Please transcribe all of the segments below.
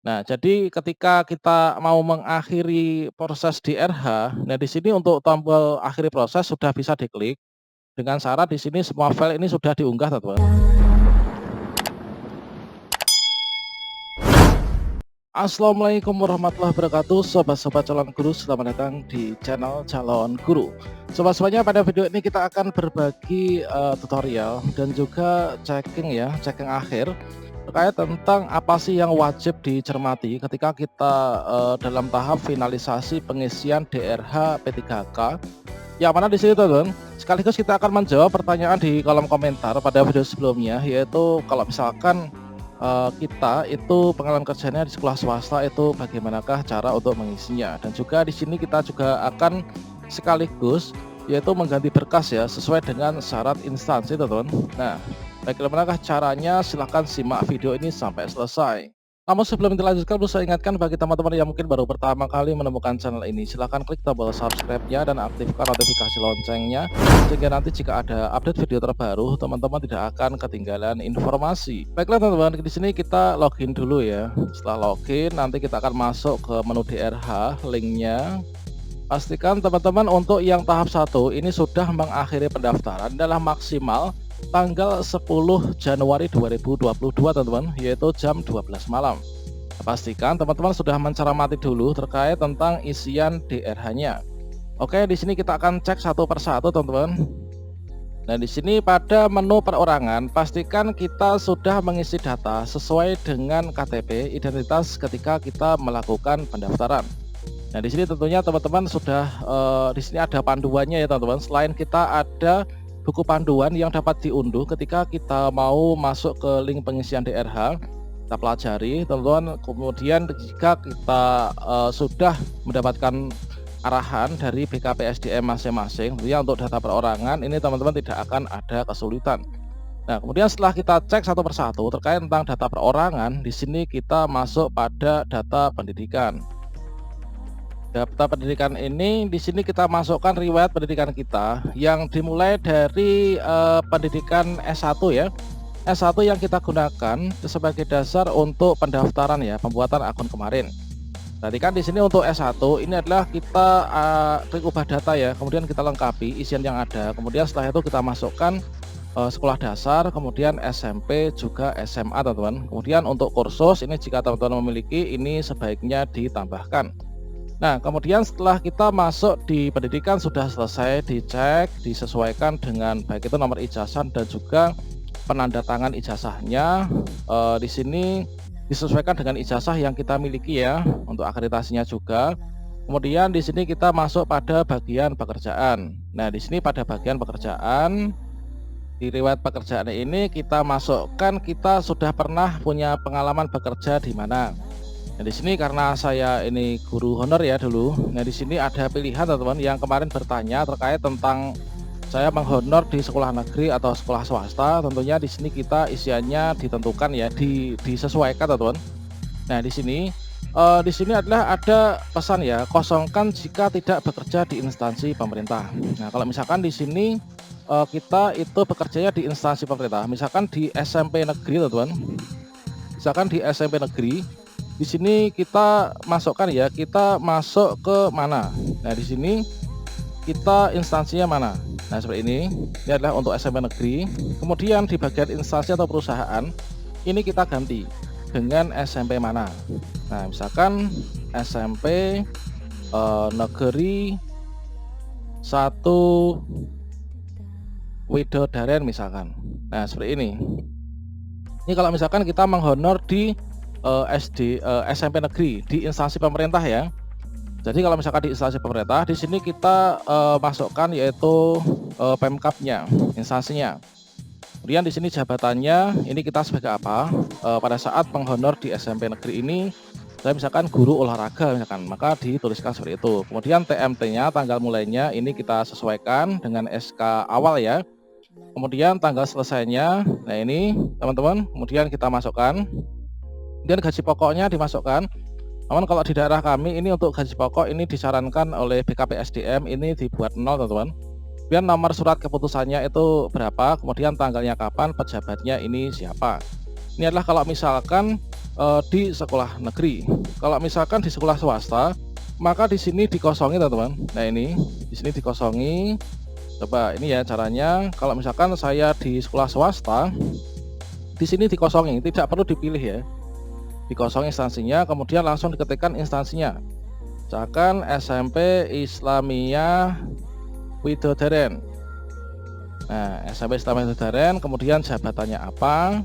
Nah, jadi ketika kita mau mengakhiri proses di RH, nah di sini untuk tombol akhiri proses sudah bisa diklik, dengan syarat di sini semua file ini sudah diunggah, teman-teman. Assalamualaikum warahmatullahi wabarakatuh, sobat-sobat calon guru, selamat datang di channel calon guru. Sobat-sobatnya, pada video ini kita akan berbagi tutorial dan juga checking akhir terkait tentang apa sih yang wajib dicermati ketika kita dalam tahap finalisasi pengisian DRH P3K. Yang mana di sini, teman-teman, sekaligus kita akan menjawab pertanyaan di kolom komentar pada video sebelumnya, yaitu kalau misalkan kita itu pengalaman kerjanya di sekolah swasta itu bagaimanakah cara untuk mengisinya, dan juga di sini kita juga akan sekaligus yaitu mengganti berkas ya sesuai dengan syarat instansi, teman-teman. Nah, bagaimanakah caranya, silahkan simak video ini sampai selesai. Namun sebelum dilanjutkan, perlu saya ingatkan bagi teman-teman yang mungkin baru pertama kali menemukan channel ini, silahkan klik tombol subscribe-nya dan aktifkan notifikasi loncengnya, sehingga nanti jika ada update video terbaru, teman-teman tidak akan ketinggalan informasi. Baiklah teman-teman, di sini kita login dulu ya. Setelah login, nanti kita akan masuk ke menu DRH, linknya. Pastikan teman-teman untuk yang tahap 1 ini sudah mengakhiri pendaftaran adalah maksimal tanggal 10 Januari 2022, teman-teman, yaitu jam 12 malam. Pastikan teman-teman sudah mencermati dulu terkait tentang isian DRH-nya. Oke, di sini kita akan cek satu persatu, teman-teman. Nah, di sini pada menu perorangan, pastikan kita sudah mengisi data sesuai dengan KTP identitas ketika kita melakukan pendaftaran. Nah, di sini tentunya teman-teman sudah di sini ada panduannya ya, teman-teman. Selain kita ada buku panduan yang dapat diunduh ketika kita mau masuk ke link pengisian DRH, kita pelajari, teman-teman. Kemudian jika kita sudah mendapatkan arahan dari BKPSDM masing-masing, tentunya untuk data perorangan ini teman-teman tidak akan ada kesulitan. Nah, kemudian setelah kita cek satu persatu terkait tentang data perorangan, di sini kita masuk pada data pendidikan. Data pendidikan ini di sini kita masukkan riwayat pendidikan kita yang dimulai dari pendidikan S1 ya. S1 yang kita gunakan sebagai dasar untuk pendaftaran ya, pembuatan akun kemarin. Tadi kan di sini untuk S1 ini adalah kita klik ubah data ya, kemudian kita lengkapi isian yang ada. Kemudian setelah itu kita masukkan sekolah dasar, kemudian SMP juga SMA, teman-teman. Kemudian untuk kursus ini jika teman-teman memiliki, ini sebaiknya ditambahkan. Nah, kemudian setelah kita masuk di pendidikan sudah selesai dicek, disesuaikan dengan baik itu nomor ijazah dan juga penanda tangan ijazahnya. Di sini disesuaikan dengan ijazah yang kita miliki ya, untuk akreditasinya juga. Kemudian di sini kita masuk pada bagian pekerjaan. Nah, di sini pada bagian pekerjaan, di riwayat pekerjaan ini kita masukkan kita sudah pernah punya pengalaman bekerja di mana. Nah, di sini karena saya ini guru honor ya dulu. Nah, di sini ada pilihan, teman-teman, yang kemarin bertanya terkait tentang saya menghonor di sekolah negeri atau sekolah swasta. Tentunya di sini kita isiannya ditentukan ya, disesuaikan, teman-teman. Nah, di sini adalah ada pesan ya, kosongkan jika tidak bekerja di instansi pemerintah. Nah, kalau misalkan di sini kita itu bekerjanya di instansi pemerintah, misalkan di SMP negeri, teman-teman. Misalkan di SMP negeri, di sini kita masukkan ya, kita masuk ke mana. Nah, di sini kita instansinya mana. Nah, seperti ini. Ini adalah untuk SMP negeri. Kemudian di bagian instansi atau perusahaan ini kita ganti dengan SMP mana. Nah, misalkan SMP negeri 1 Widodaren misalkan. Nah, seperti ini. Ini kalau misalkan kita menghonor di SMP negeri di instansi pemerintah ya. Jadi kalau misalkan di instansi pemerintah, di sini kita masukkan yaitu Pemkapnya, instansinya. Kemudian di sini jabatannya, ini kita sebagai apa? Pada saat menghonor di SMP negeri ini, saya misalkan guru olahraga misalkan, maka dituliskan seperti itu. Kemudian TMT-nya, tanggal mulainya ini kita sesuaikan dengan SK awal ya. Kemudian tanggal selesainya, nah ini teman-teman, kemudian kita masukkan. Kemudian gaji pokoknya dimasukkan. Namun kalau di daerah kami ini untuk gaji pokok ini disarankan oleh BKPSDM ini dibuat 0, teman-teman. Kemudian nomor surat keputusannya itu berapa, kemudian tanggalnya kapan, pejabatnya ini siapa. Ini adalah kalau misalkan di sekolah negeri. Kalau misalkan di sekolah swasta, maka di sini dikosongi teman-teman. Nah ini di sini dikosongi. Coba ini ya caranya. Kalau misalkan saya di sekolah swasta, di sini dikosongi, tidak perlu dipilih ya. Dikosongi instansinya, kemudian langsung diketikkan instansinya. Misalkan SMP Islamiyah Widodaren. Nah, SMP Islamiyah Widodaren, kemudian jabatannya apa?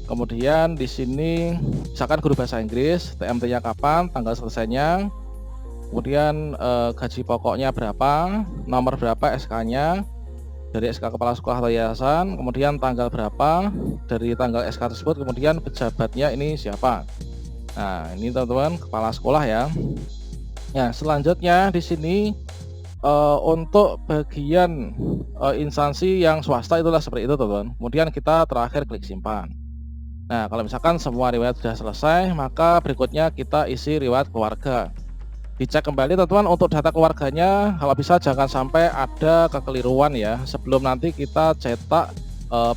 Kemudian di sini misalkan guru bahasa Inggris, TMT-nya kapan, tanggal selesainya, kemudian gaji pokoknya berapa, nomor berapa SK-nya dari SK kepala sekolah atau yayasan, kemudian tanggal berapa dari tanggal SK tersebut, kemudian pejabatnya ini siapa. Nah, ini teman-teman kepala sekolah ya. Ya, selanjutnya di sini untuk bagian instansi yang swasta itulah seperti itu teman-teman. Kemudian kita terakhir klik simpan. Nah, kalau misalkan semua riwayat sudah selesai, maka berikutnya kita isi riwayat keluarga. Dicek kembali teman-teman untuk data keluarganya, kalau bisa jangan sampai ada kekeliruan ya, sebelum nanti kita cetak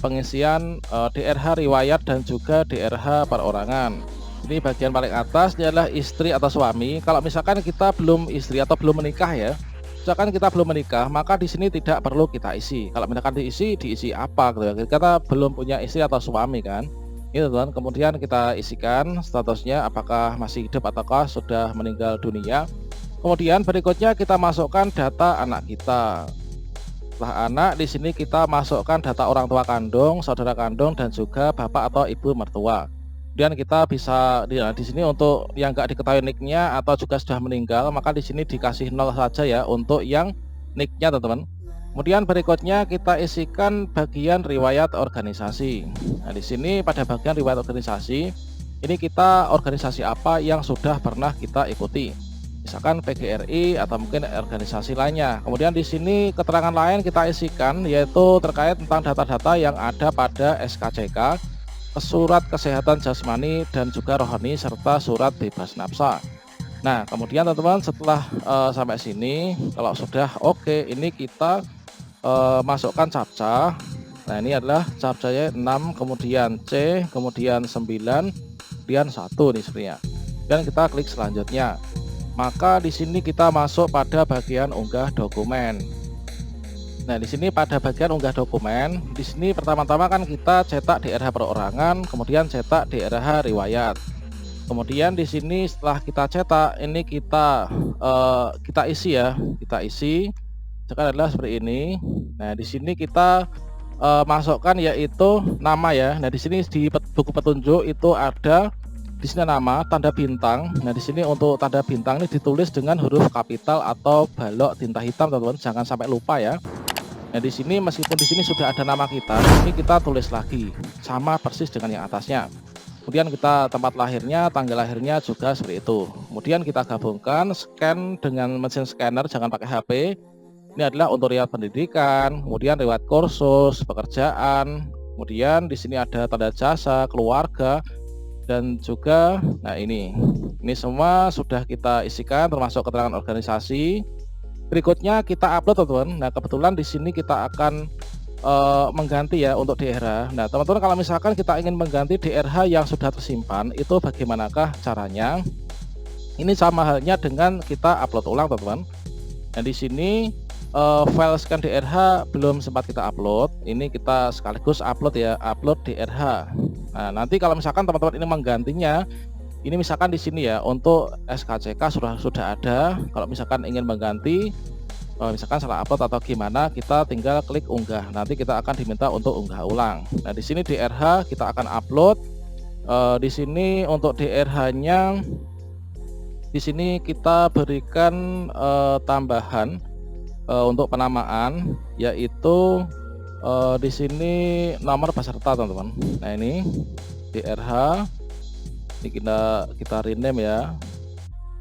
pengisian DRH riwayat dan juga DRH perorangan. Ini bagian paling atas, ini adalah istri atau suami. Kalau misalkan kita belum istri atau belum menikah ya, misalkan kita belum menikah, maka di sini tidak perlu kita isi. Kalau misalkan diisi apa gitu ya, kita belum punya istri atau suami kan. Ini teman, kemudian kita isikan statusnya apakah masih hidup ataukah sudah meninggal dunia. Kemudian berikutnya kita masukkan data anak kita. Setelah anak, di sini kita masukkan data orang tua kandung, saudara kandung, dan juga bapak atau ibu mertua. Kemudian kita bisa di sini untuk yang nggak diketahui nicknya atau juga sudah meninggal, maka di sini dikasih 0 saja ya untuk yang nicknya teman-teman. Kemudian berikutnya kita isikan bagian riwayat organisasi. Nah, di sini pada bagian riwayat organisasi, ini kita organisasi apa yang sudah pernah kita ikuti. Misalkan PGRI atau mungkin organisasi lainnya. Kemudian di sini keterangan lain kita isikan yaitu terkait tentang data-data yang ada pada SKCK, surat kesehatan jasmani dan juga rohani serta surat bebas nafsa. Nah, kemudian teman-teman setelah sampai sini, kalau sudah oke, ini kita masukkan captcha. Nah, ini adalah captchanya 6, kemudian C, kemudian 9, kemudian 1 nih sebenarnya. Dan kita klik selanjutnya. Maka di sini kita masuk pada bagian unggah dokumen. Nah, di sini pada bagian unggah dokumen, di sini pertama-tama kan kita cetak DRH perorangan, kemudian cetak DRH riwayat. Kemudian di sini setelah kita cetak, ini kita isi ya, kita isi. Sekarang adalah seperti ini. Nah, di sini kita masukkan yaitu nama ya. Nah, di sini di buku petunjuk itu ada di sini nama, tanda bintang. Nah, di sini untuk tanda bintang ini ditulis dengan huruf kapital atau balok tinta hitam, teman-teman. Jangan sampai lupa ya. Nah, di sini meskipun di sini sudah ada nama kita, ini kita tulis lagi sama persis dengan yang atasnya. Kemudian kita tempat lahirnya, tanggal lahirnya juga seperti itu. Kemudian kita gabungkan, scan dengan mesin scanner, jangan pakai HP. Ini adalah untuk riwayat pendidikan, kemudian riwayat kursus, pekerjaan, kemudian di sini ada tanda jasa, keluarga, dan juga, nah ini semua sudah kita isikan, termasuk keterangan organisasi. Berikutnya kita upload teman-teman. Nah, kebetulan di sini kita akan mengganti ya untuk DRH. Nah, teman-teman kalau misalkan kita ingin mengganti DRH yang sudah tersimpan, itu bagaimanakah caranya? Ini sama halnya dengan kita upload ulang teman-teman. Dan di sini file scan DRH belum sempat kita upload, ini kita sekaligus upload ya, upload DRH. Nah, nanti kalau misalkan teman-teman ini menggantinya, ini misalkan di sini ya untuk SKCK sudah ada. Kalau misalkan ingin mengganti, misalkan salah upload atau gimana, kita tinggal klik unggah. Nanti kita akan diminta untuk unggah ulang. Nah, di sini DRH kita akan upload. Di sini untuk DRH-nya, di sini kita berikan tambahan untuk penamaan, yaitu di sini nomor peserta teman-teman. Nah, ini DRH, ini kita rename ya.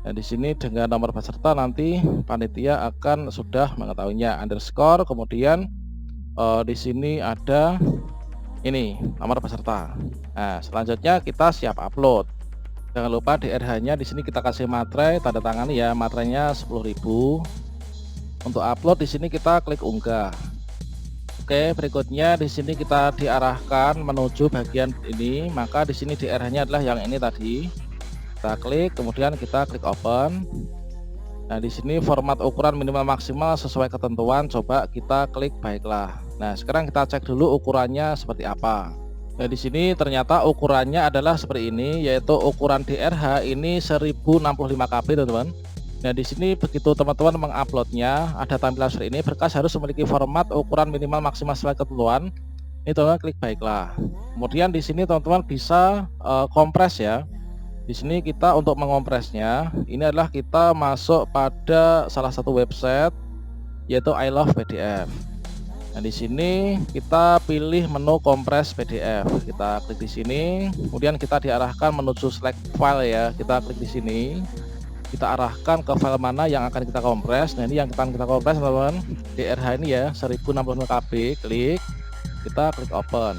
Nah, di sini dengan nomor peserta nanti panitia akan sudah mengetahuinya, underscore, kemudian di sini ada ini nomor peserta. Nah, selanjutnya kita siap upload. Jangan lupa DRH-nya di sini kita kasih materai, tanda tangan ya, materainya 10.000. Untuk upload di sini kita klik unggah. Oke, berikutnya di sini kita diarahkan menuju bagian ini, maka di sini DR-nya adalah yang ini tadi. Kita klik, kemudian kita klik open. Nah, di sini format ukuran minimal maksimal sesuai ketentuan, coba kita klik baiklah. Nah, sekarang kita cek dulu ukurannya seperti apa. Nah, di sini ternyata ukurannya adalah seperti ini, yaitu ukuran DRH ini 1065 KB, teman-teman. Nah, di sini begitu teman-teman menguploadnya, ada tampilan seperti ini, berkas harus memiliki format ukuran minimal maksimal sesuai ketentuan. Ini teman-teman klik baiklah. Kemudian di sini teman-teman bisa kompres ya. Di sini kita untuk mengompresnya, ini adalah kita masuk pada salah satu website yaitu I Love PDF. Nah, di sini kita pilih menu kompres PDF. Kita klik di sini, kemudian kita diarahkan menuju select file ya. Kita klik di sini. Kita arahkan ke file mana yang akan kita kompres. Nah, ini yang akan kita kompres, teman-teman. DRH ini ya, 1065 KB. Klik, kita klik open.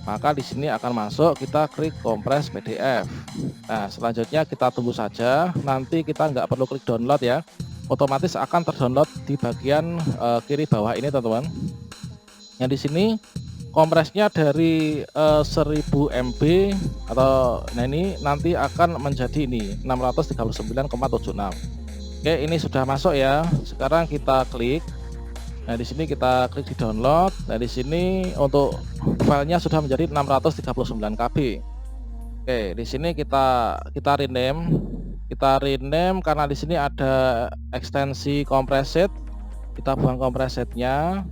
Maka di sini akan masuk, kita klik kompres PDF. Nah, selanjutnya kita tunggu saja. Nanti kita nggak perlu klik download ya, otomatis akan terdownload di bagian kiri bawah ini, teman-teman. Yang di sini kompresnya dari 1000 MB atau nah ini nanti akan menjadi ini 639,76. Oke, ini sudah masuk ya. Sekarang kita klik. Nah, di sini kita klik di download. Nah, di sini untuk filenya sudah menjadi 639 KB. Oke, di sini kita rename. Kita rename karena di sini ada ekstensi compresed. Kita buang compressednya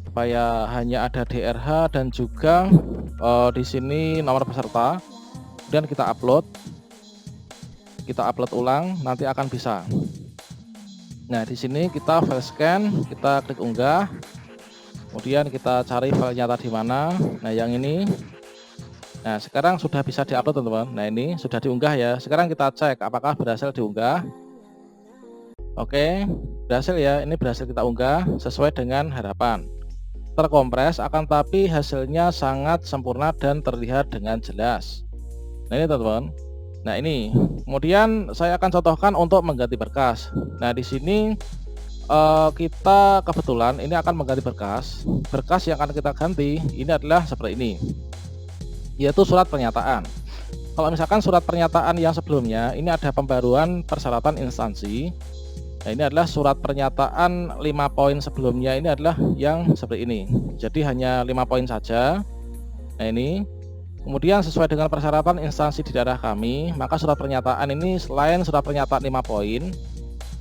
supaya hanya ada DRH dan juga di sini nomor peserta. Kemudian kita upload ulang, nanti akan bisa. Nah, di sini kita file scan, kita klik unggah, kemudian kita cari filenya tadi mana. Nah, yang ini. Nah, sekarang sudah bisa diupload, teman-teman. Nah, ini sudah diunggah ya. Sekarang kita cek apakah berhasil diunggah. Oke, berhasil ya. Ini berhasil kita unggah sesuai dengan harapan. Terkompres, akan tapi hasilnya sangat sempurna dan terlihat dengan jelas. Nah, ini teman-teman. Nah, ini kemudian saya akan contohkan untuk mengganti berkas. Nah, di sini kita kebetulan ini akan mengganti berkas yang akan kita ganti ini adalah seperti ini, yaitu surat pernyataan. Kalau misalkan surat pernyataan yang sebelumnya ini ada pembaruan persyaratan instansi. Nah, ini adalah surat pernyataan 5 poin sebelumnya, ini adalah yang seperti ini. Jadi hanya 5 poin saja. Nah, ini. Kemudian sesuai dengan persyaratan instansi di daerah kami, maka surat pernyataan ini selain surat pernyataan 5 poin,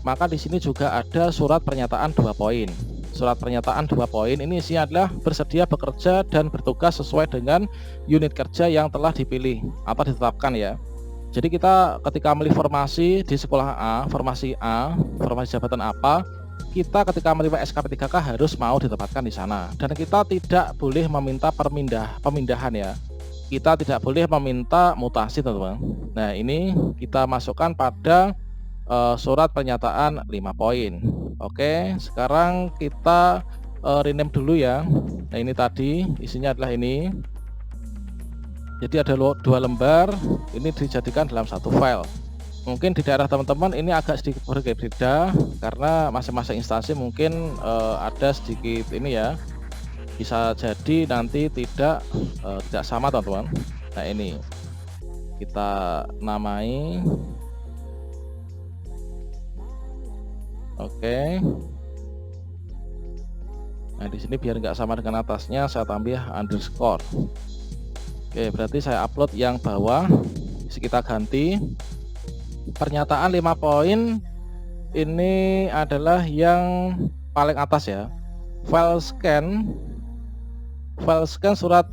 maka di sini juga ada surat pernyataan 2 poin. Surat pernyataan 2 poin ini isinya adalah bersedia bekerja dan bertugas sesuai dengan unit kerja yang telah dipilih atau ditetapkan ya. Jadi kita ketika memilih formasi di sekolah A, formasi jabatan apa, kita ketika menerima SKP 3K harus mau ditempatkan di sana. Dan kita tidak boleh meminta pemindahan ya. Kita tidak boleh meminta mutasi, teman-teman. Nah, ini kita masukkan pada surat pernyataan 5 poin. Oke, sekarang kita rename dulu ya. Nah, ini tadi isinya adalah ini. Jadi ada 2 lembar, ini dijadikan dalam satu file. Mungkin di daerah teman-teman ini agak sedikit berbeda karena masing-masing instansi mungkin ada sedikit ini ya. Bisa jadi nanti tidak sama, teman-teman. Nah, ini kita namai. Oke. Nah, di sini biar nggak sama dengan atasnya saya tambah underscore. Oke, berarti saya upload yang bawah. Kita ganti pernyataan 5 poin ini adalah yang paling atas ya. File scan surat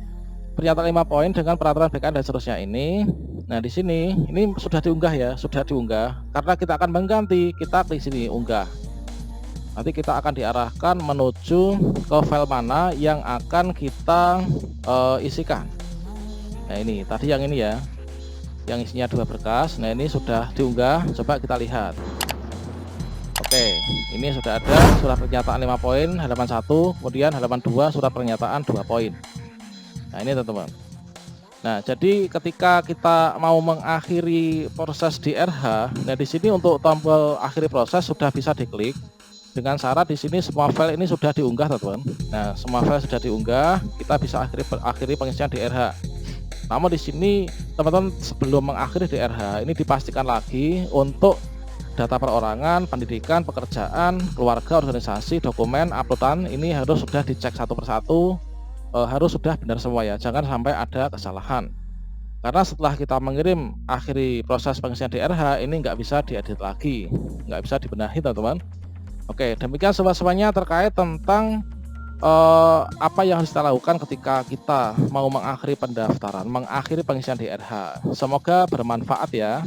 pernyataan 5 poin dengan peraturan BKN dan seterusnya ini. Nah, di sini ini sudah diunggah ya, sudah diunggah. Karena kita akan mengganti, kita klik sini unggah. Nanti kita akan diarahkan menuju ke file mana yang akan kita isikan. Nah, ini tadi yang ini ya, yang isinya 2 berkas. Nah, ini sudah diunggah, coba kita lihat. Oke, ini sudah ada surat pernyataan 5 poin halaman 1, kemudian halaman 2 surat pernyataan 2 poin. Nah, ini teman-teman. Nah, jadi ketika kita mau mengakhiri proses DRH, nah di sini untuk tombol akhiri proses sudah bisa diklik. dengan syarat di sini semua file ini sudah diunggah teman-teman. Nah, semua file sudah diunggah, kita bisa akhiri pengisian DRH. Namun di sini teman-teman sebelum mengakhiri DRH ini dipastikan lagi untuk data perorangan, pendidikan, pekerjaan, keluarga, organisasi, dokumen, uploadan ini harus sudah dicek satu persatu, harus sudah benar semua ya, jangan sampai ada kesalahan. Karena setelah kita mengirim akhiri proses pengisian DRH ini nggak bisa diedit lagi, nggak bisa dibenahi teman-teman. Oke, demikian sobat-sobatnya terkait tentang apa yang harus kita lakukan ketika kita mau mengakhiri pendaftaran, mengakhiri pengisian DRH. Semoga bermanfaat ya.